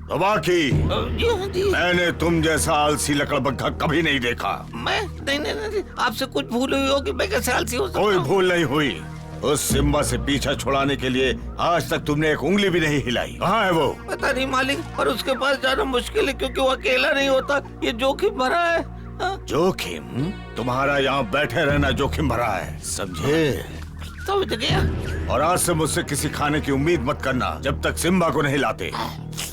तबाकी, मैंने तुम जैसा आलसी लकड़बग्घा कभी नहीं देखा। मैं नहीं, आपसे कुछ भूल हुई होगी। मैं कैसे आलसी हो सकता हूँ? कोई भूल नहीं हुई। उस सिम्बा से पीछा छुड़ाने के लिए आज तक तुमने एक उंगली भी नहीं हिलाई। कहाँ है वो? पता नहीं मालिक, पर उसके पास जाना मुश्किल है क्योंकि वो अकेला नहीं होता। ये जोखिम भरा है। जोखिम? तुम्हारा यहाँ बैठे रहना जोखिम भरा है, समझे? समझ गया। और आज से मुझसे किसी खाने की उम्मीद मत करना जब तक सिम्बा को नहीं लाते।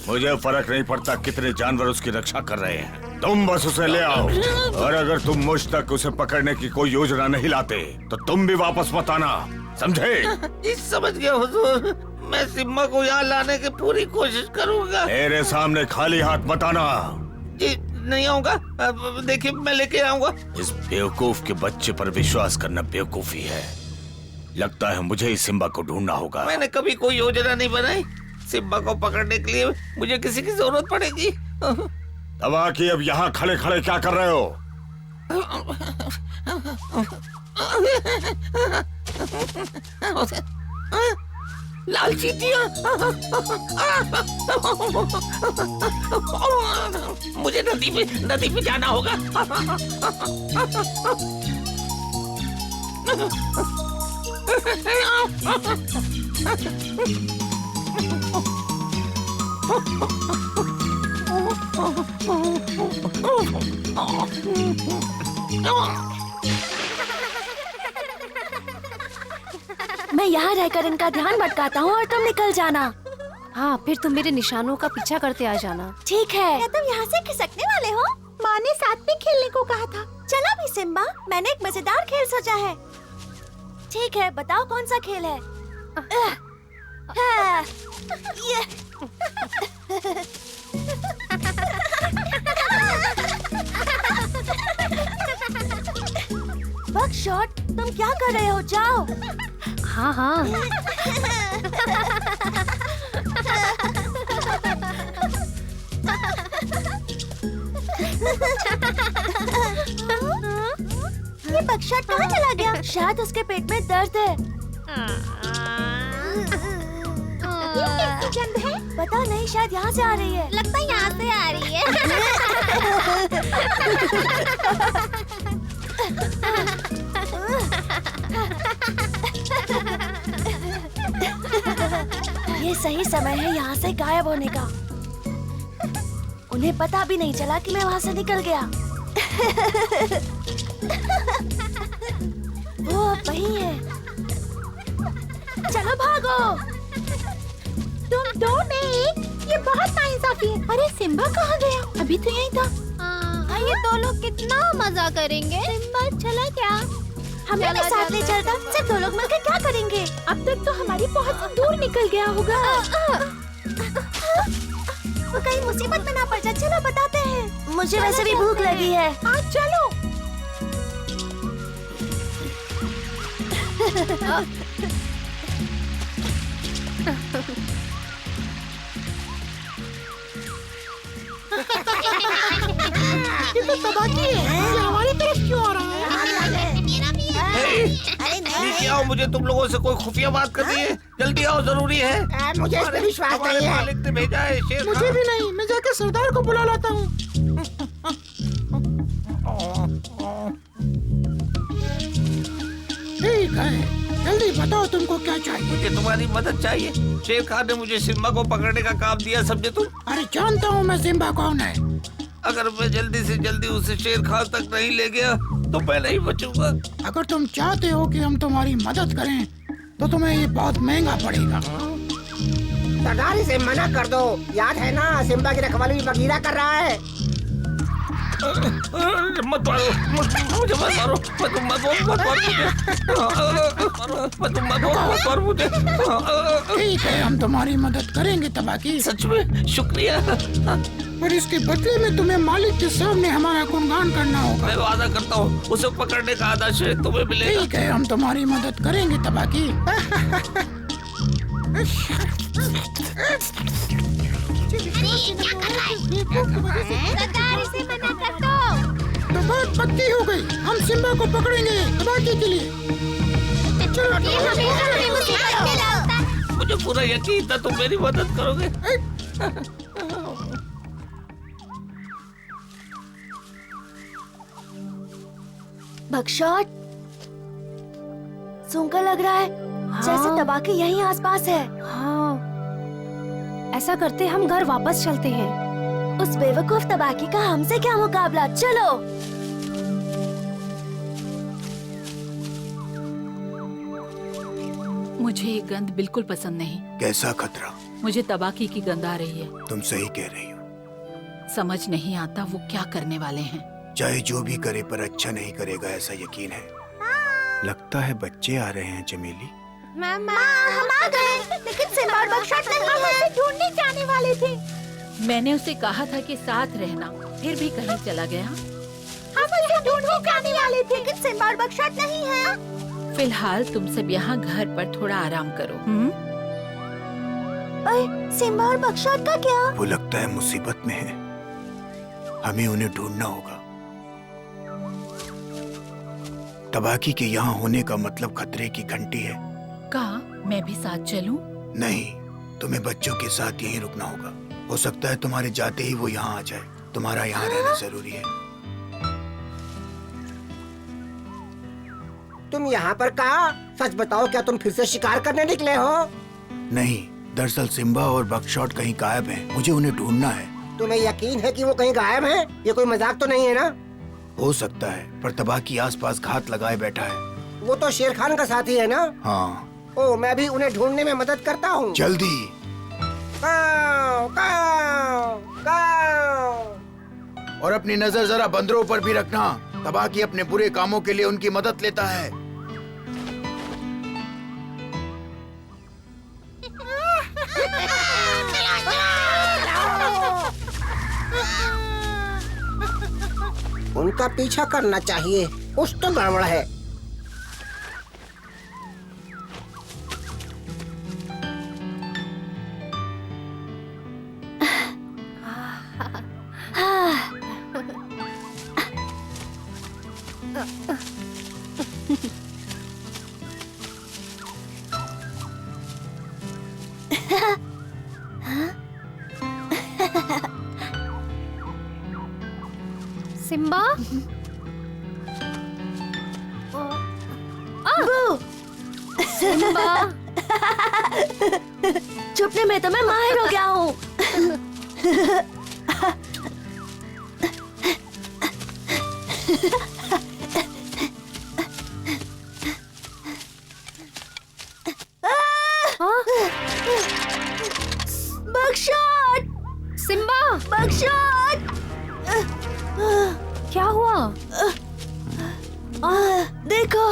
मुझे फर्क नहीं पड़ता कितने जानवर उसकी रक्षा कर रहे हैं, तुम बस उसे ले आओ। और अगर तुम मुझ तक उसे पकड़ने की कोई योजना नहीं लाते तो तुम भी वापस मत आना, समझे? जी समझ गया हुजूर। मैं सिम्बा को यहाँ लाने की पूरी कोशिश करूँगा। मेरे सामने खाली हाथ मत आना। जी नहीं आऊँगा। देखिए मैं लेके आऊँगा। इस बेवकूफ के बच्चे पर विश्वास करना बेवकूफी है। लगता है मुझे ही सिम्बा को ढूंढना होगा। मैंने कभी कोई योजना नहीं बनाई। सिम्बा को पकड़ने के लिए मुझे किसी की जरूरत पड़ेगी। तबाकी, अब यहाँ खड़े खड़े क्या कर रहे हो? लाल चींटियां। मुझे नदी पे जाना होगा। मैं यहाँ रहकर इनका ध्यान भटकाता हूँ और तुम निकल जाना। हाँ, फिर तुम मेरे निशानों का पीछा करते आ जाना। ठीक है। क्या तुम यहाँ से खिसकने वाले हो? माँ ने साथ में खेलने को कहा था। चलो भी सिम्बा, मैंने एक मजेदार खेल सोचा है। ठीक है, बताओ कौन सा खेल है? बकशॉट, तुम क्या कर रहे हो? जाओ। हाँ हाँ। ये बकशॉट कहाँ चला गया? शायद उसके पेट में दर्द है। ये कैसी गंध है? पता नहीं, शायद यहाँ से आ रही है। लगता है यहाँ से आ रही है। ये सही समय है यहाँ से गायब होने का। उन्हें पता भी नहीं चला कि मैं वहाँ से निकल गया। वो अब वहीं है। चलो भागो। तुम दो में एक, ये बहुत नाइंसाफी है। अरे सिम्बा कहाँ गया? अभी तो यही था। ये दो लोग कितना मजा करेंगे। सिम्बा चला क्या? हमें भी साथ ले चलता। सिर्फ दो लोग मिलकर क्या करेंगे? अब तक तो हमारी बहुत दूर निकल गया होगा। वो कहीं मुसीबत में ना पड़ जाए। चलो बताते हैं। मुझे वैसे भी भूख लगी है। आज चलो। ये तो तबाकी है। ये हमारी तरफ क्यों आ रहा है? नीचे आओ, मुझे तुम लोगों से कोई खुफिया बात करनी है। जल्दी आओ, जरूरी है। मुझे इस पे विश्वास हमारे नहीं है। मालिक ने भेजा है। शेर मुझे भी नहीं। मैं जाकर सरदार को बुला लाता हूँ। ठीक है, जल्दी बताओ तुमको क्या चाहिए। मुझे तुम्हारी मदद चाहिए। शेर खान ने मुझे सिम्बा को पकड़ने का काम दिया, समझे तुम? अरे जानता हूँ मैं सिम्बा कौन है। अगर मैं जल्दी से जल्दी उसे शेर खान तक नहीं ले गया तो मैं नहीं बचूंगा। अगर तुम चाहते हो कि हम तुम्हारी मदद करें तो तुम्हें ये बहुत महंगा पड़ेगा। सरदार इसे मना कर दो। याद है ना, सिम्बा की रखवाली बगीरा कर रहा है। मत मारो, मुझे मत मारो। मत मारो मुझे। ठीक है, हम तुम्हारी मदद करेंगे तबाकी। सच में शुक्रिया। पर इसके बदले में तुम्हें मालिक के सामने हमारा गुणगान करना होगा। मैं वादा करता हूँ उसे पकड़ने का आधा श्रेय तुम्हें मिलेगा। ठीक है, हम तुम्हारी मदद करेंगे तबाकी। तो बात पक्की हो गई। हम सिम्बा को पकड़ेंगे तबाकी के लिए। मुझे पूरा यकीन था तुम मेरी मदद करोगे। बकशॉट, सूंघकर लग रहा है जैसे तबाकी यहीं आसपास है। हाँ, ऐसा करते हम घर वापस चलते हैं। उस बेवकूफ तबाकी का हमसे क्या मुकाबला, चलो। मुझे ये गंध बिल्कुल पसंद नहीं। कैसा खतरा? मुझे तबाकी की गंध आ रही है। तुम सही कह रही हो। समझ नहीं आता वो क्या करने वाले हैं। चाहे जो भी करे पर अच्छा नहीं करेगा, ऐसा यकीन है। लगता है बच्चे आ रहे हैं चमेली। मामा, हम आ गए, लेकिन सिम्बा और बकशॉट नहीं है। ढूंढने जाने वाले थे। मैंने उसे कहा था कि साथ रहना, फिर भी कहीं चला गया। हम उसे ढूंढने जाने वाले थे, लेकिन सिम्बा और बकशॉट नहीं है। फिलहाल तुम सब यहाँ घर पर थोड़ा आराम करो। सिम्बा और बकशॉट का क्या? वो लगता है मुसीबत में है। हमें उन्हें ढूंढना होगा। तबाकी के यहाँ होने का मतलब खतरे की घंटी है। कहा मैं भी साथ चलूं? नहीं, तुम्हें बच्चों के साथ यहीं रुकना होगा। हो सकता है तुम्हारे जाते ही वो यहाँ आ जाए। तुम्हारा यहाँ रहना जरूरी है। तुम यहाँ पर कहा? सच बताओ, क्या तुम फिर से शिकार करने निकले हो? नहीं, दरअसल सिम्बा और बकशॉट कहीं गायब हैं। मुझे उन्हें ढूंढना है। तुम्हें यकीन है कि वो कहीं गायब हैं? ये कोई मजाक तो नहीं है ना? हो सकता है, पर तबाकी आसपास घात लगाए बैठा है। वो तो शेर खान का साथी है ना? हाँ। ओ, मैं भी उन्हें ढूंढने में मदद करता हूँ। जल्दी। काव, काव, काव। और अपनी नजर जरा बंदरों पर भी रखना। तबाकी अपने बुरे कामों के लिए उनकी मदद लेता है। उनका पीछा करना चाहिए, कुछ तो गड़बड़ है। सिम्बा, सिम्बा, छुपने में तो मैं माहिर हो गया हूँ। Buckshot, Simba, buckshot. क्या हुआ? देखो,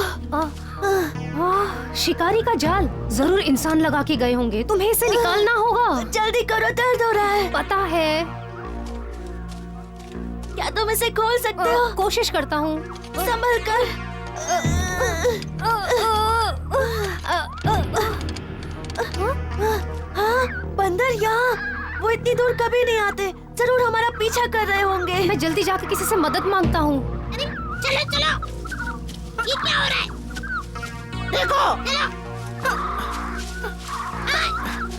शिकारी का जाल जरूर इंसान लगा के गए होंगे। तुम्हें इसे निकालना होगा। जल्दी करो, दर्द हो रहा है। पता है। क्या तुम इसे खोल सकते हो? कोशिश करता हूँ। संभल कर। हाँ, बंदर यहाँ। वो इतनी दूर कभी नहीं आते। जरूर हमारा पीछा कर रहे होंगे। मैं जल्दी जाकर किसी से मदद मांगता हूँ। चलो चलो, ये क्या हो रहा है? देखो, चलो,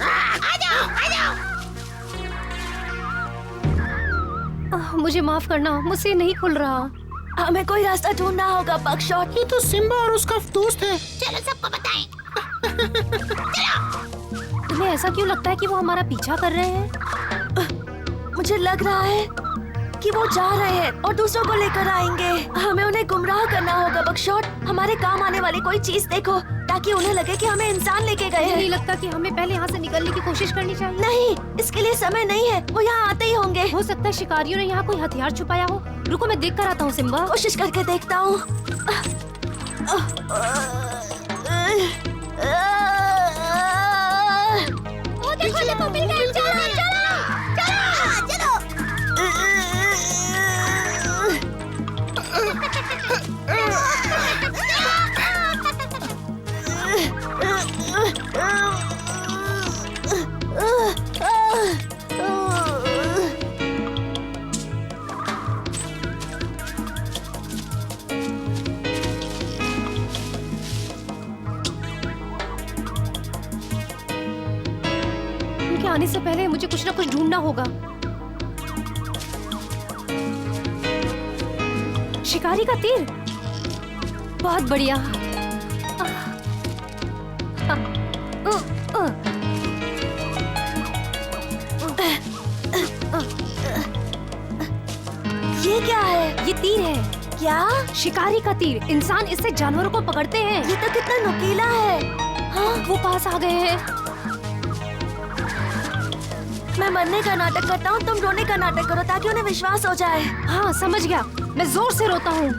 आ जाओ, आ जाओ। मुझे माफ करना, मुझसे नहीं खुल रहा। हमें कोई रास्ता ढूंढना होगा बकशॉट। ये तो सिम्बा और उसका दोस्त है। चलो सबको बताएं। तुम्हें ऐसा क्यों लगता है कि वो हमारा पीछा कर रहे हैं? मुझे लग रहा है कि वो जा रहे हैं और दूसरों को लेकर आएंगे। हमें उन्हें गुमराह करना होगा बकशॉट। हमारे काम आने वाली कोई चीज देखो, ताकि उन्हें लगे कि हमें इंसान लेके गए मुझे हैं। नहीं लगता कि हमें पहले यहाँ से निकलने की कोशिश करनी चाहिए। नहीं, इसके लिए समय नहीं है। वो यहाँ आते ही होंगे। हो सकता है शिकारियों ने यहाँ कोई हथियार छुपाया हो। रुको, मैं देख कर आता हूँ। सिम्बा, कोशिश करके देखता हूँ। वो देखो, देखो, मिल गए। चलो, चलो, चलो। उनके आने से पहले मुझे कुछ ना कुछ ढूंढना होगा। शिकारी का तीर। बहुत बढ़िया। ये क्या है? ये तीर है, क्या? शिकारी का तीर। इंसान इससे जानवरों को पकड़ते हैं। ये तो कितना नुकीला है। हाँ, वो पास आ गए हैं। मैं मरने का नाटक करता हूँ, तुम रोने का नाटक करो ताकि उन्हें विश्वास हो जाए। हाँ समझ गया, मैं जोर से रोता हूँ।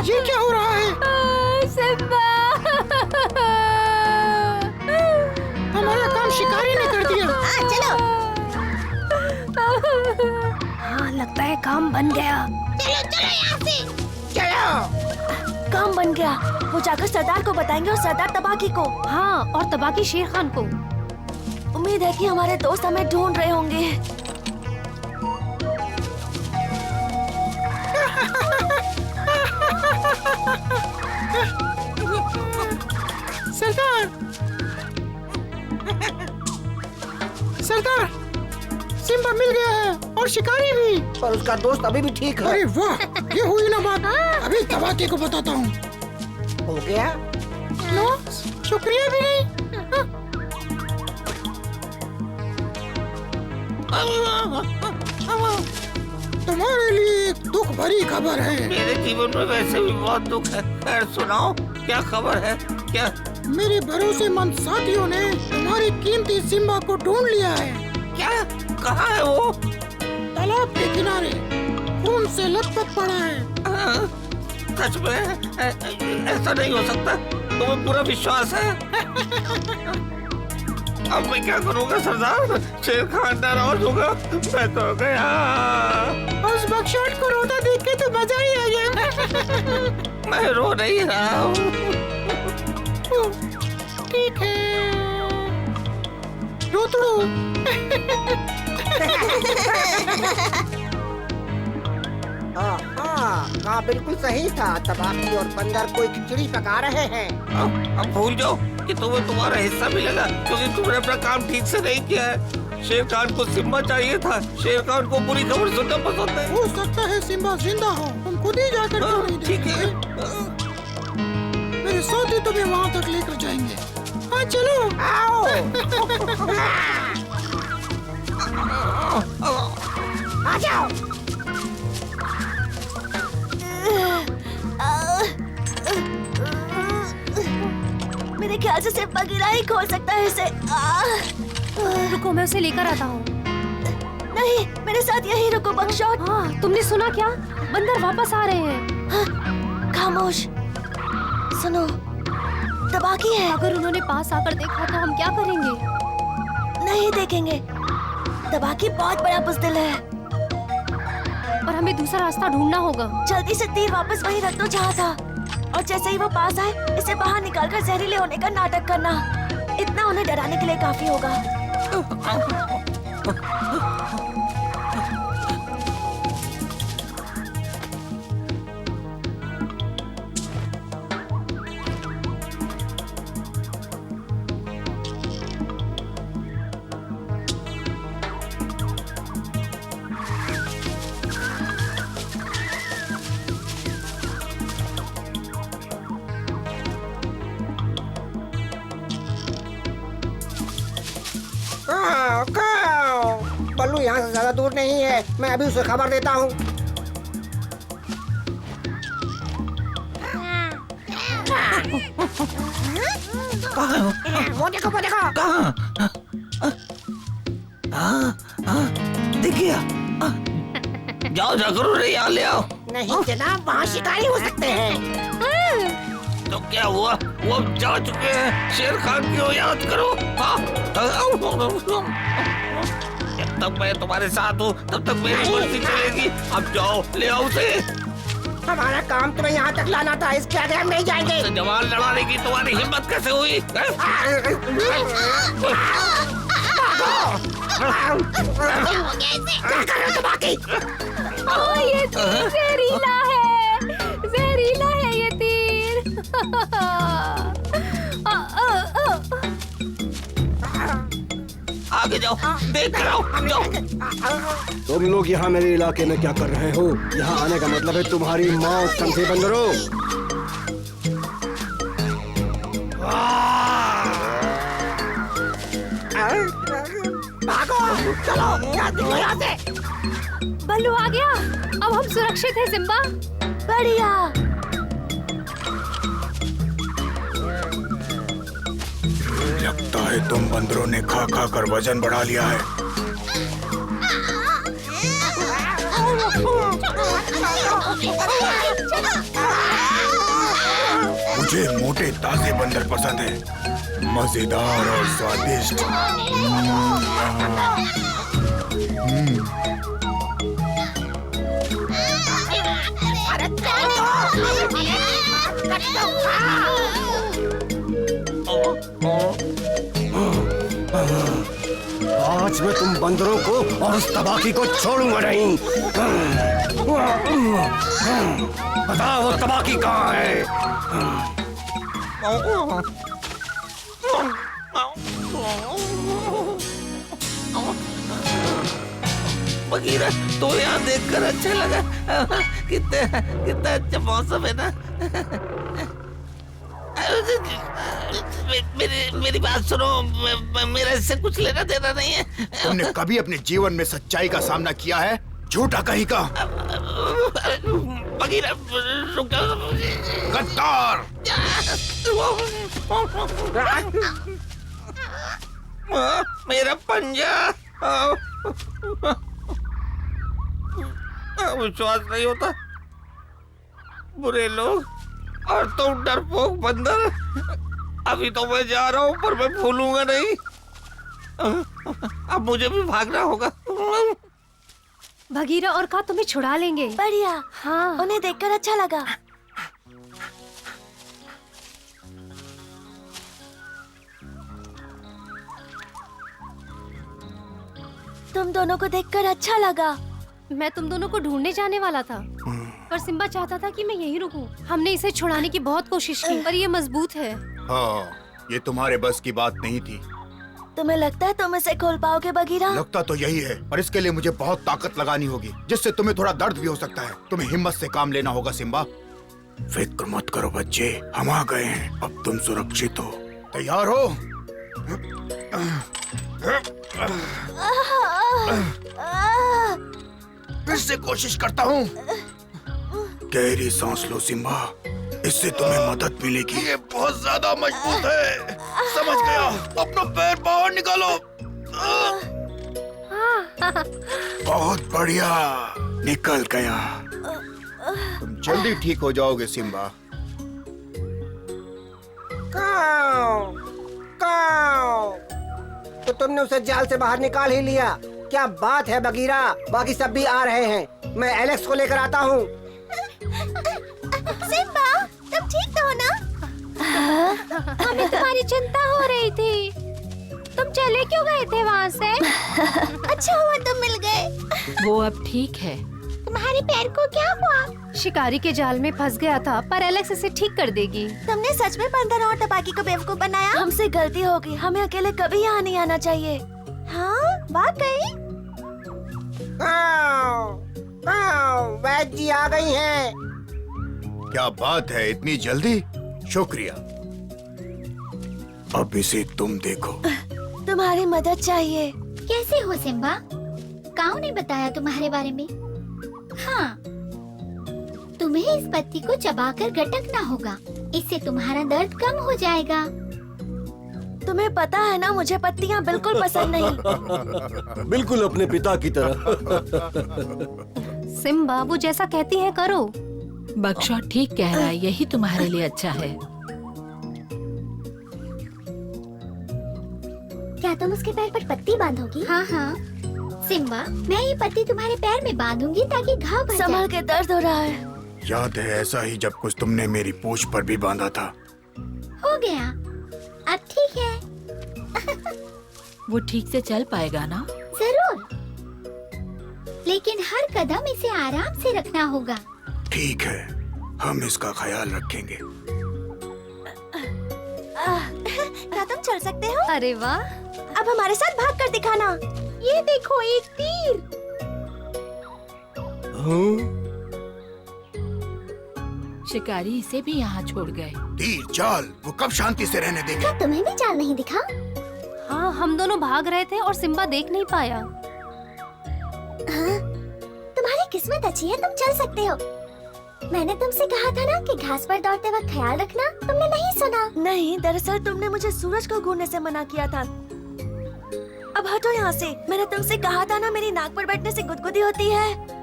ये क्या हो रहा है? सिम्बा, हमारा काम शिकारी ने कर दिया। चलो। हाँ लगता है काम बन गया। चलो। काम बन गया। वो जाकर सरदार को बताएंगे और सरदार तबाकी को। हाँ, और तबाकी शेर खान को। उम्मीद है कि हमारे दोस्त हमें ढूंढ रहे होंगे। सरदार, सरदार, सिम्बा मिल गया है और शिकारी भी। पर उसका दोस्त अभी भी ठीक है। अरे वाह, ये हुई ना बात। अभी तबाकी को बताता हूँ। हो गया? नो, शुक्रिया भी नहीं। तुम्हारे लिए एक दुख भरी खबर है। मेरे जीवन में वैसे भी बहुत दुख है। खैर सुनाओ, क्या खबर है? क्या? मेरे भरोसेमंद साथियों ने तुम्हारी कीमती सिम्बा को ढूंढ लिया है। क्या? कहाँ है वो? तालाब के किनारे खून से लथपथ पड़ा है। सच में? ऐसा नहीं हो सकता। तुम्हें पूरा विश्वास है? अब मैं क्या करूँगा सरदार? शेर खान नाराज होगा। मैं तो गया। उस बकशॉट को रोता देख के तो मजा ही आ गया। मैं रो नहीं रहा हूँ। ठीक है, रो तो रो। हाँ, बिल्कुल सही था। तबाकी और बंदर कोई खिचड़ी पका रहे हैं। अब भूल जाओ कि तुम्हें तुम्हारा हिस्सा मिलेगा, क्योंकि तुमने अपना काम ठीक से नहीं किया है। शेर खान को सिम्बा चाहिए था। शेर खान को बुरी खबर सुनना पसंद है। हो सकता है सिम्बा जिंदा हो, तुम खुद ही जाकर क्यों नहीं ठीक है। मेरे साथी तुम्हें वहाँ तक लेकर जाएंगे। हाँ चलो। आओ। आ जाओ। मेरे ख्याल से सिर्फ बगीरा ही खोल सकता है इसे। रुको, मैं उसे लेकर आता हूँ। नहीं, मेरे साथ यही रुको बकशॉट। हाँ, तुमने सुना क्या? बंदर वापस आ रहे हैं। हाँ, खामोश। सुनो, तबाकी है। अगर उन्होंने पास आकर देखा तो हम क्या करेंगे? नहीं देखेंगे। तबाकी बहुत बड़ा बुज़दिल है। पर हमें दूसरा रास्ता ढूंढना होगा। जल्दी से तीर वापस वहीं रख दो जहाँ था, और जैसे ही वो पास आए इसे बाहर निकालकर जहरीले होने का नाटक करना। इतना उन्हें डराने के लिए काफी होगा। बल्लू यहाँ से ज्यादा दूर नहीं है। मैं अभी उसे खबर देता हूँ। वो देखो, वो देखो। कहाँ? दिख गया। जाओ जाकर उन्हें यहाँ ले आओ। नहीं जनाब, वहाँ शिकारी हो सकते हैं। तो क्या हुआ? वो अब जा चुके हैं। शेर खान को याद करो। जब तक मैं तुम्हारे साथ हूँ तब तक मेरी मर्जी चलेगी। अब जाओ, ले आओ उसे। हमारा काम तुम्हें यहाँ तक लाना था, इसके आगे हम नहीं जाएंगे। उससे जवान लड़ाने की तुम्हारी हिम्मत कैसे हुई? ये तीर जहरीला है, जहरीला है ये तीर। जाओ, देख कर आओ, जाओ। तुम लोग यहाँ मेरे इलाके में क्या कर रहे हो? यहाँ आने का मतलब है तुम्हारी मौत, समझे बंदरों? भागो, चलो, यहाँ से। बल्लू आ गया। अब हम सुरक्षित हैं सिम्बा। बढ़िया। लगता है तुम बंदरों ने खा खा कर वजन बढ़ा लिया है। मुझे मोटे ताजे बंदर पसंद है, मजेदार और स्वादिष्ट। आज मैं तुम बंदरों को और उस तबाकी को छोड़ूंगा नहीं। बताओ वो तबाकी कहाँ है? बगीरा, तो यहाँ देखकर अच्छा लगा। कितना अच्छा मौसम है ना। मेरी बात सुनो, मेरा इससे कुछ लेना देना नहीं है। तुमने कभी अपने जीवन में सच्चाई का सामना किया है? झूठा कहीं का। बगीरा, रुक जाओ। गद्दार! मेरा पंजा। विश्वास नहीं होता। बुरे लोग और तुम डरपोक बंदर। अभी तो मैं जा रहा हूँ, पर मैं भूलूंगा नहीं। अब मुझे भी भागना होगा। भगीरा और का तुम्हें छुड़ा लेंगे। बढ़िया। हाँ, उन्हें देखकर अच्छा लगा। तुम दोनों को देखकर अच्छा लगा। मैं तुम दोनों को ढूंढने जाने वाला था, पर सिम्बा चाहता था कि मैं यहीं रुकूं। हमने इसे छुड़ाने की बहुत कोशिश की, पर ये मजबूत है। हाँ, ये तुम्हारे बस की बात नहीं थी। तुम्हें लगता है तुम इसे खोल पाओगे बगीरा? लगता तो यही है, पर इसके लिए मुझे बहुत ताकत लगानी होगी, जिससे तुम्हें थोड़ा दर्द भी हो सकता है। तुम्हें हिम्मत से काम लेना होगा सिम्बा। फिक्र मत करो बच्चे, हम आ गए हैं। अब तुम सुरक्षित हो। तैयार हो? फिर से कोशिश करता हूँ। गहरी सांस लो सिम्बा, इससे तुम्हें मदद मिलेगी। ये बहुत ज्यादा मजबूत है। समझ गया। अपना पैर बाहर निकालो। बहुत बढ़िया, निकल गया। तुम जल्दी ठीक हो जाओगे सिम्बा। काऊ, काऊ। तो तुमने उसे जाल से बाहर निकाल ही लिया। क्या बात है बगीरा, बाकी सब भी आ रहे हैं। मैं एलेक्स को लेकर आता हूँ। सिम्बा, तुम ठीक तो हो ना? हमें तुम्हारी चिंता हो रही थी। तुम चले क्यों गए थे वहाँ से? अच्छा हुआ तुम मिल गए। वो अब ठीक है। तुम्हारे पैर को क्या हुआ? शिकारी के जाल में फंस गया था, पर एलेक्स इसे ठीक कर देगी। तुमने सच में बंदर और तबाकी को बेवकूफ बनाया। हमसे गलती होगी, हमें अकेले कभी यहाँ नहीं आना चाहिए। हाँ, वाकई। वैद जी आ गई हैं। क्या बात है, इतनी जल्दी? शुक्रिया। अब इसे तुम देखो। तुम्हारी मदद चाहिए। कैसे हो सिम्बा? काऊ ने बताया तुम्हारे बारे में। हाँ, तुम्हें इस पत्ती को चबाकर गटकना होगा, इससे तुम्हारा दर्द कम हो जाएगा। तुम्हें पता है ना, मुझे पत्तियाँ बिल्कुल पसंद नहीं। बिल्कुल अपने पिता की तरह। सिम्बा, वो जैसा कहती है करो। बगशॉट ठीक कह रहा है, यही तुम्हारे लिए अच्छा है। क्या तुम उसके पैर पर पत्ती बांधोगी? हाँ हाँ सिम्बा, मैं ये पत्ती तुम्हारे पैर में बांधूंगी ताकि घाव भर संभल के, दर्द हो रहा है। याद है ऐसा ही जब कुछ तुमने मेरी पूंछ पर भी बांधा था। हो गया, अब ठीक है। वो ठीक से चल पाएगा ना? जरूर, लेकिन हर कदम इसे आराम से रखना होगा। ठीक है, हम इसका ख्याल रखेंगे। क्या तुम चल सकते हो? अरे वाह, अब हमारे साथ भाग कर दिखाना। ये देखो एक तीर। शिकारी इसे भी यहाँ छोड़ गए। तीर चाल वो कब शांति से रहने देंगे? क्या तुम्हें भी चाल नहीं दिखा? हाँ, हम दोनों भाग रहे थे और सिम्बा देख नहीं पाया। हाँ, तुम्हारी किस्मत अच्छी है, तुम चल सकते हो। मैंने तुमसे कहा था ना कि घास पर दौड़ते वक्त ख्याल रखना, तुमने नहीं सुना। नहीं, दरअसल तुमने मुझे सूरज को घूरने से मना किया था। अब हटो यहाँ से। मैंने तुमसे कहा था ना, मेरी नाक पर बैठने से गुदगुदी होती है।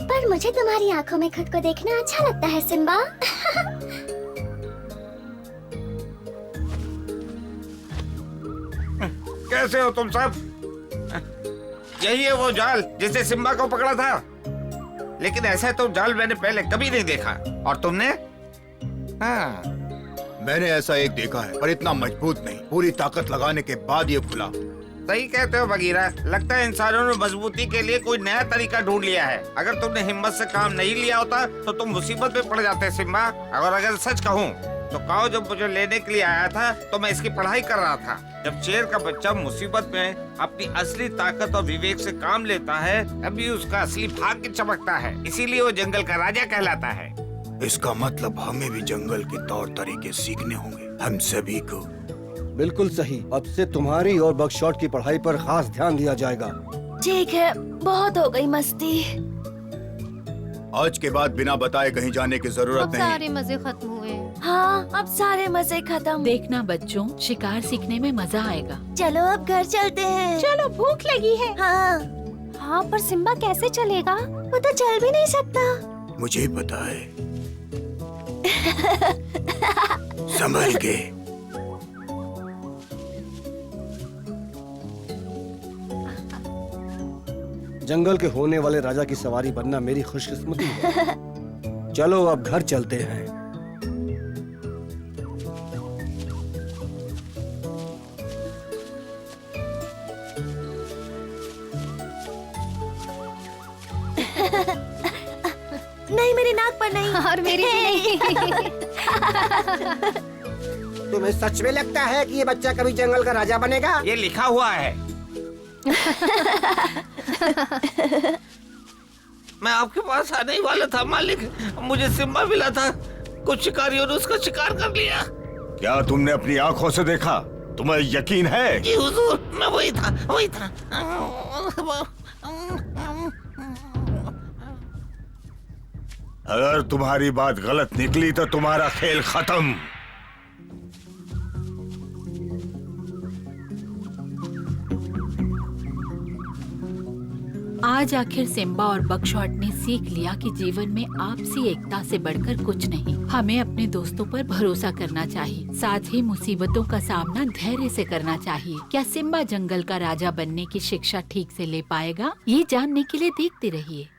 पर मुझे तुम्हारी आंखों में खुद को देखना अच्छा लगता है सिम्बा। कैसे हो तुम सब? यही है वो जाल जिससे सिम्बा को पकड़ा था, लेकिन ऐसा तो जाल मैंने पहले कभी नहीं देखा। और तुमने? हाँ, मैंने ऐसा एक देखा है, पर इतना मजबूत नहीं। पूरी ताकत लगाने के बाद ये खुला। सही कहते हो बगीरा। लगता है इंसानों ने मजबूती के लिए कोई नया तरीका ढूंढ लिया है। अगर तुमने हिम्मत से काम नहीं लिया होता तो तुम मुसीबत में पड़ जाते सिम्बा। और अगर सच कहूँ तो काओ जब मुझे लेने के लिए आया था तो मैं इसकी पढ़ाई कर रहा था। जब शेर का बच्चा मुसीबत में अपनी असली ताकत और विवेक से काम लेता है, तभी उसका असली भाग्य चमकता है। इसीलिए वो जंगल का राजा कहलाता है। इसका मतलब हमें भी जंगल के तौर तरीके सीखने होंगे, हम सभी को। बिल्कुल सही। अब से तुम्हारी और बगशॉट की पढ़ाई पर खास ध्यान दिया जाएगा। ठीक है, बहुत हो गई मस्ती। आज के बाद बिना बताए कहीं जाने की अब जरूरत नहीं। सारे मजे खत्म हुए। हाँ, अब सारे मजे खत्म। देखना बच्चों, शिकार सीखने में मजा आएगा। चलो अब घर चलते हैं। चलो, भूख लगी है। हाँ, हाँ, पर सिम्बा कैसे चलेगा? वो तो चल भी नहीं सकता। मुझे पता है। संभल के। जंगल के होने वाले राजा की सवारी बनना मेरी खुशकिस्मती है। चलो अब घर चलते हैं। नहीं, मेरी नाक पर नहीं। और मेरी भी नहीं। तुम्हें सच में लगता है कि ये बच्चा कभी जंगल का राजा बनेगा? ये लिखा हुआ है। मैं आपके पास आने ही वाला था मालिक। मुझे सिम्बा मिला था। कुछ शिकारियों ने उसका शिकार कर लिया। क्या तुमने अपनी आंखों से देखा? तुम्हें यकीन है? जी हुजूर, मैं वही था, वही था। अगर तुम्हारी बात गलत निकली तो तुम्हारा खेल खत्म। आज आखिर सिम्बा और बगशॉट ने सीख लिया कि जीवन में आपसी एकता से बढ़कर कुछ नहीं। हमें अपने दोस्तों पर भरोसा करना चाहिए, साथ ही मुसीबतों का सामना धैर्य से करना चाहिए। क्या सिम्बा जंगल का राजा बनने की शिक्षा ठीक से ले पाएगा? ये जानने के लिए देखते रहिए।